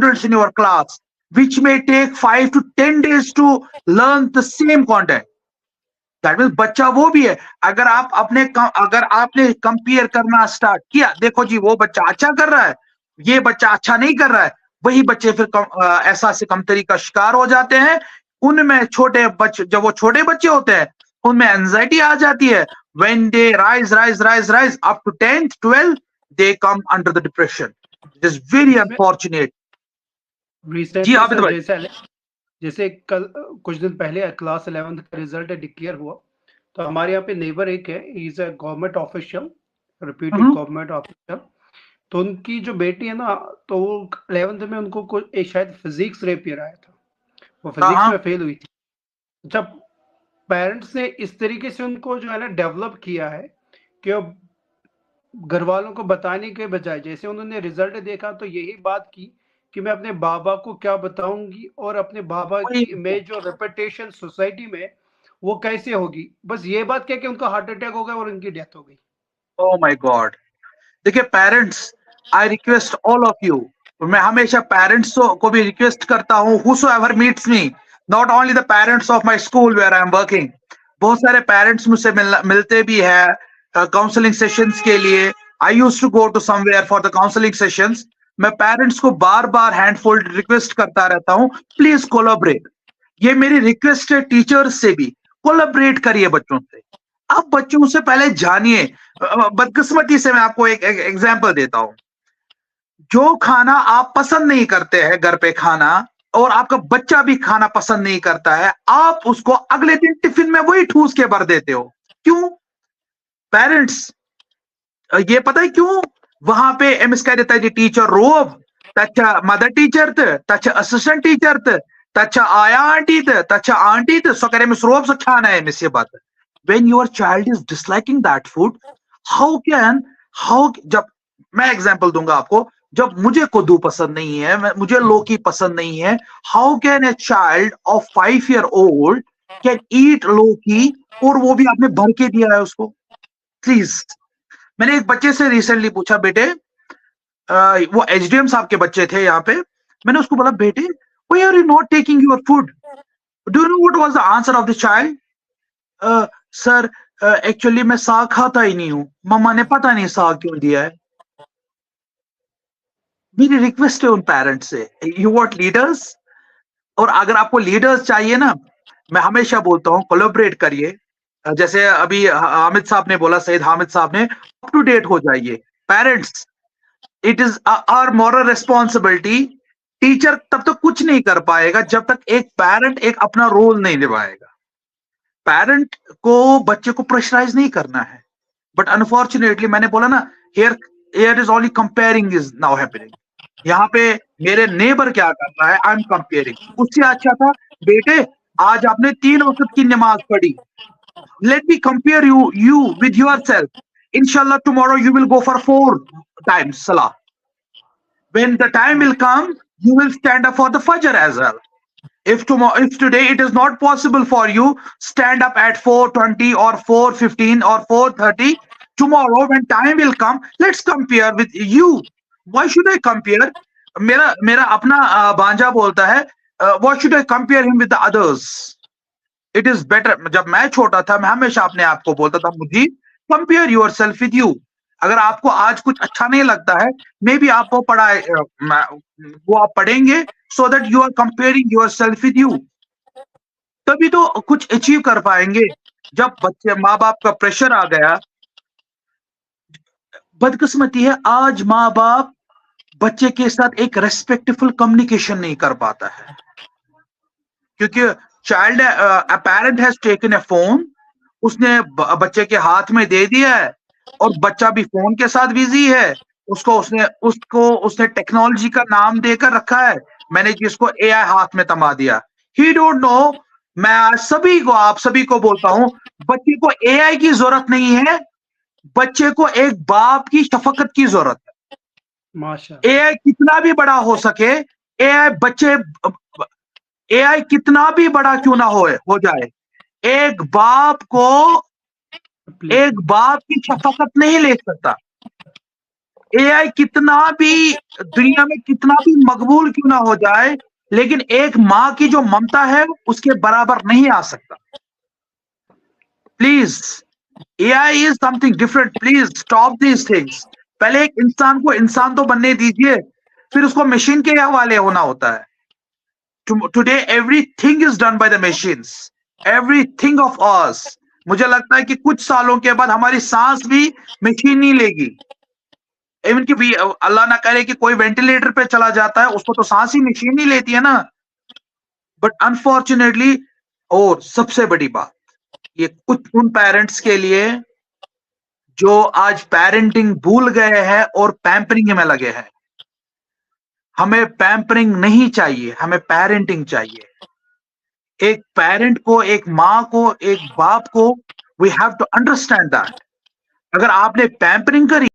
students in your class, which may take 5 to 10 days to learn the same content. That means बच्चा वो भी है। अगर आपने कंपेयर करना स्टार्ट किया, देखो जी वो बच्चा अच्छा कर रहा है, ये बच्चा अच्छा नहीं कर रहा है, वही बच्चे फिर ऐसा से कमतरी का शिकार हो जाते हैं। उनमें जब वो छोटे बच्चे होते हैं उनमें एंजाइटी आ जाती है। When they rise up to 10th 12th they come under the depression. It is very unfortunate. जी आबिद भाई, जैसे कल कुछ दिन पहले क्लास 11th का रिजल्ट डिक्लेयर हुआ, तो हमारे यहाँ पे नेबर एक है, he is a government official, reputed government official. तो उनकी जो बेटी है ना, तो वो 11th में उनको एक शायद फिजिक्स रेपियर आया था, वो फिजिक्स में फेल हुई थी। जब पेरेंट्स ने इस तरीके से उनको जो है ना डेवलप किया है कि अब घर वालों को बताने के बजाय जैसे उन्होंने रिजल्ट देखा तो यही बात की कि मैं अपने बाबा को क्या बताऊंगी और अपने बाबा की इमेज और रेपुटेशन सोसाइटी में वो कैसे होगी। बस ये बात क्या कि उनका हार्ट अटैक हो गया और उनकी डेथ हो गई। Oh my God. देखिए parents, I request all of you, मैं हमेशा पेरेंट्स को भी रिक्वेस्ट करता हूँ, whosoever meets me, not only the parents of my school where I am working, बहुत सारे पेरेंट्स मुझसे मिलते भी है काउंसलिंग सेशंस के लिए। I used to go to somewhere for the counselling sessions. मैं पेरेंट्स को बार बार हैंडफोल्ड रिक्वेस्ट करता रहता हूँ, प्लीज कोलैबोरेट। ये मेरी रिक्वेस्ट है टीचर्स से भी, कोलैबोरेट करिए बच्चों से। आप बच्चों से पहले जानिए। बदकिस्मती से मैं आपको एक एग्जांपल देता हूं। जो खाना आप पसंद नहीं करते हैं घर पे खाना, और आपका बच्चा भी खाना पसंद नहीं करता है, आप उसको अगले दिन टिफिन में वही ठूस के भर देते हो। क्यों पेरेंट्स? ये पता है क्यों? वहां पे एमएस कह देता है टीचर रोब तच्चा मदर टीचर तच्चा असिस्टेंट टीचर तच्चा आया आंटी तच्चा आंटी सो करे मिस रोब से खाना है मिस। ये बात है। when your child is disliking that food, जब मैं एग्जांपल दूंगा आपको, जब मुझे कद्दू पसंद नहीं है, मुझे लौकी पसंद नहीं है, how can a child of 5 year old can eat लौकी, और वो भी आपने भर के दिया है उसको? प्लीज। मैंने एक बच्चे से रिसेंटली पूछा, बेटे वो एचडीएम साहब के बच्चे थे यहाँ पे, मैंने उसको बोला बेटे why are you not taking your food? Do you know what was the answer of the child? Sir actually मैं साग खाता ही नहीं हूं, मम्मा ने पता नहीं साग क्यों दिया है। मेरी रिक्वेस्ट है उन पेरेंट्स से, यू वांट लीडर्स, और अगर आपको लीडर्स चाहिए ना, मैं हमेशा बोलता हूं कोलैबोरेट करिए। जैसे अभी हामिद साहब ने बोला, सईद हामिद साहब ने, अप टू डेट हो जाइए parents. It is our moral responsibility. Teacher तब तक कुछ नहीं कर पाएगा जब तक एक पेरेंट एक अपना रोल नहीं निभाएगा। पेरेंट को बच्चे को प्रेशराइज नहीं करना है, बट अनफॉर्चुनेटली मैंने बोला ना, here is only comparing is now happening. यहाँ पे मेरे नेबर क्या कर रहा है, आई एम कंपेयरिंग। उससे अच्छा था बेटे आज आपने 3 वक्त की नमाज पढ़ी, let me compare you with yourself. इंशाल्लाह tomorrow you will go for 4 times salah. When the time will come, you will stand up for the fajr as well. If today it is not possible for you, stand up at 4:20 or 4:15 or 4:30. Tomorrow when time will come, let's compare with you. Why should I compare? मेरा अपना भांजा बोलता है, why should I compare him with the others? It is better. जब मैं छोटा था, मैं हमेशा अपने आप को बोलता था, मुझे compare yourself with you. अगर आपको आज कुछ अच्छा नहीं लगता है, मे बी आप वो आप पढ़ेंगे, so that you are comparing yourself with you, तभी तो कुछ अचीव कर पाएंगे। जब बच्चे माँ बाप का प्रेशर आ गया, बदकिस्मती है आज माँ बाप बच्चे के साथ एक रेस्पेक्टफुल कम्युनिकेशन नहीं कर पाता है, क्योंकि child parent has taken a phone, उसने बच्चे के हाथ में दे दिया है, और बच्चा भी फोन के साथ बिजी है। उसने टेक्नोलॉजी का नाम देकर रखा है, मैंने जिसको एआई हाथ में थमा दिया। ही डोंट नो। मैं आप सभी को बोलता हूं, बच्चे को एआई की जरूरत नहीं है, बच्चे को एक बाप की शफकत की जरूरत है। माशाअल्लाह। एआई कितना भी बड़ा हो सके, एआई कितना भी बड़ा क्यों ना हो जाए, एक बाप की शफकत नहीं ले सकता। एआई कितना भी दुनिया में कितना भी मकबूल क्यों ना हो जाए, लेकिन एक माँ की जो ममता है उसके बराबर नहीं आ सकता। Please, AI is something different, please stop these things. पहले एक इंसान को इंसान तो बनने दीजिए, फिर उसको मशीन के हवाले होना होता है। Today everything is done by the machines, everything of us. मुझे लगता है कि कुछ सालों के बाद हमारी सांस भी मशीन ही लेगी। इवन कि भी अल्लाह ना करे कि कोई वेंटिलेटर पे चला जाता है, उसको तो सांस ही मशीन ही लेती है ना। बट अनफॉर्चुनेटली, और सबसे बड़ी बात, ये कुछ उन पेरेंट्स के लिए जो आज पेरेंटिंग भूल गए हैं और पैम्परिंग में लगे हैं। हमें पैम्परिंग नहीं चाहिए, हमें पेरेंटिंग चाहिए। एक पेरेंट को, एक माँ को, एक बाप को, we have to understand that. अगर आपने पैम्परिंग करी